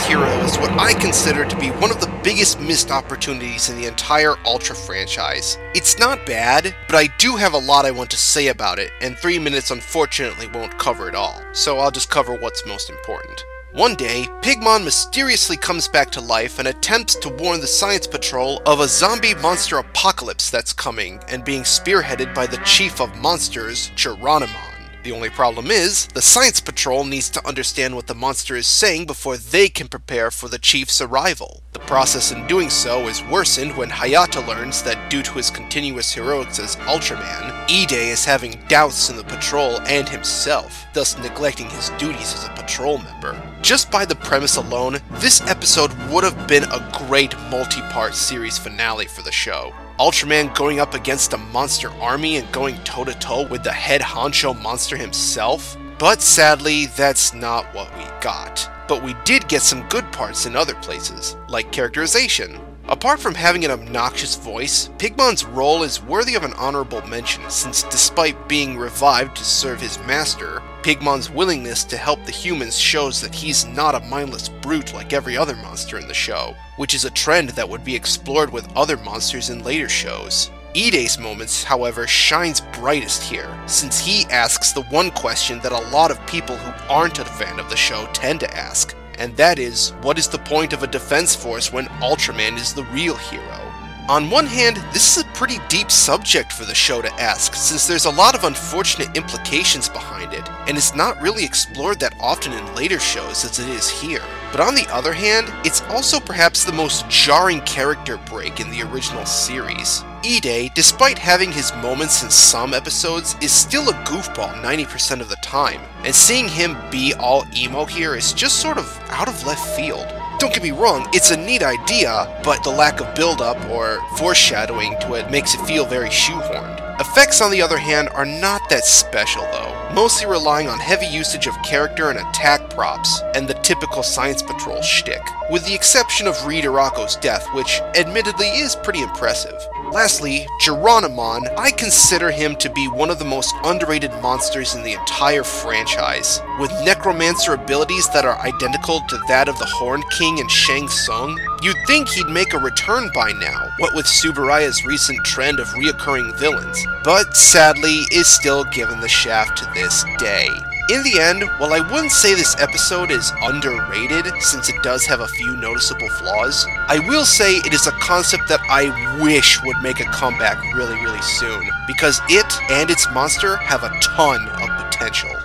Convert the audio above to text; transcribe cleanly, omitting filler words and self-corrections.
Hero is what I consider to be one of the biggest missed opportunities in the entire Ultra franchise. It's not bad, but I do have a lot I want to say about it, and 3 minutes unfortunately won't cover it all, so I'll just cover what's most important. One day, Pigmon mysteriously comes back to life and attempts to warn the Science Patrol of a zombie monster apocalypse that's coming and being spearheaded by the Chief of Monsters, Geronimon. The only problem is, the Science Patrol needs to understand what the monster is saying before they can prepare for the Chief's arrival. The process in doing so is worsened when Hayata learns that due to his continuous heroics as Ultraman, E-Day is having doubts in the patrol and himself, thus neglecting his duties as a patrol member. Just by the premise alone, this episode would have been a great multi-part series finale for the show. Ultraman going up against a monster army and going toe-to-toe with the head honcho monster himself? But sadly, that's not what we got. But we did get some good parts in other places, like characterization. Apart from having an obnoxious voice, Pigmon's role is worthy of an honorable mention since despite being revived to serve his master, Pigmon's willingness to help the humans shows that he's not a mindless brute like every other monster in the show, which is a trend that would be explored with other monsters in later shows. E-Day's moments, however, shines brightest here, since he asks the one question that a lot of people who aren't a fan of the show tend to ask, and that is, what is the point of a defense force when Ultraman is the real hero? On one hand, this is a pretty deep subject for the show to ask, since there's a lot of unfortunate implications behind it, and it's not really explored that often in later shows as it is here. But on the other hand, it's also perhaps the most jarring character break in the original series. E-Day, despite having his moments in some episodes, is still a goofball 90% of the time, and seeing him be all emo here is just sort of out of left field. Don't get me wrong, it's a neat idea, but the lack of build-up or foreshadowing to it makes it feel very shoehorned. Effects, on the other hand, are not that special though, mostly relying on heavy usage of character and attack props, and the typical Science Patrol shtick, with the exception of Reed Arako's death, which admittedly is pretty impressive. Lastly, Geronimon, I consider him to be one of the most underrated monsters in the entire franchise. With necromancer abilities that are identical to that of the Horned King and Shang Tsung, you'd think he'd make a return by now, what with Tsuburaya's recent trend of reoccurring villains, but sadly is still given the shaft to this day. In the end, while I wouldn't say this episode is underrated, since it does have a few noticeable flaws, I will say it is a concept that I wish would make a comeback really soon, because it and its monster have a ton of potential.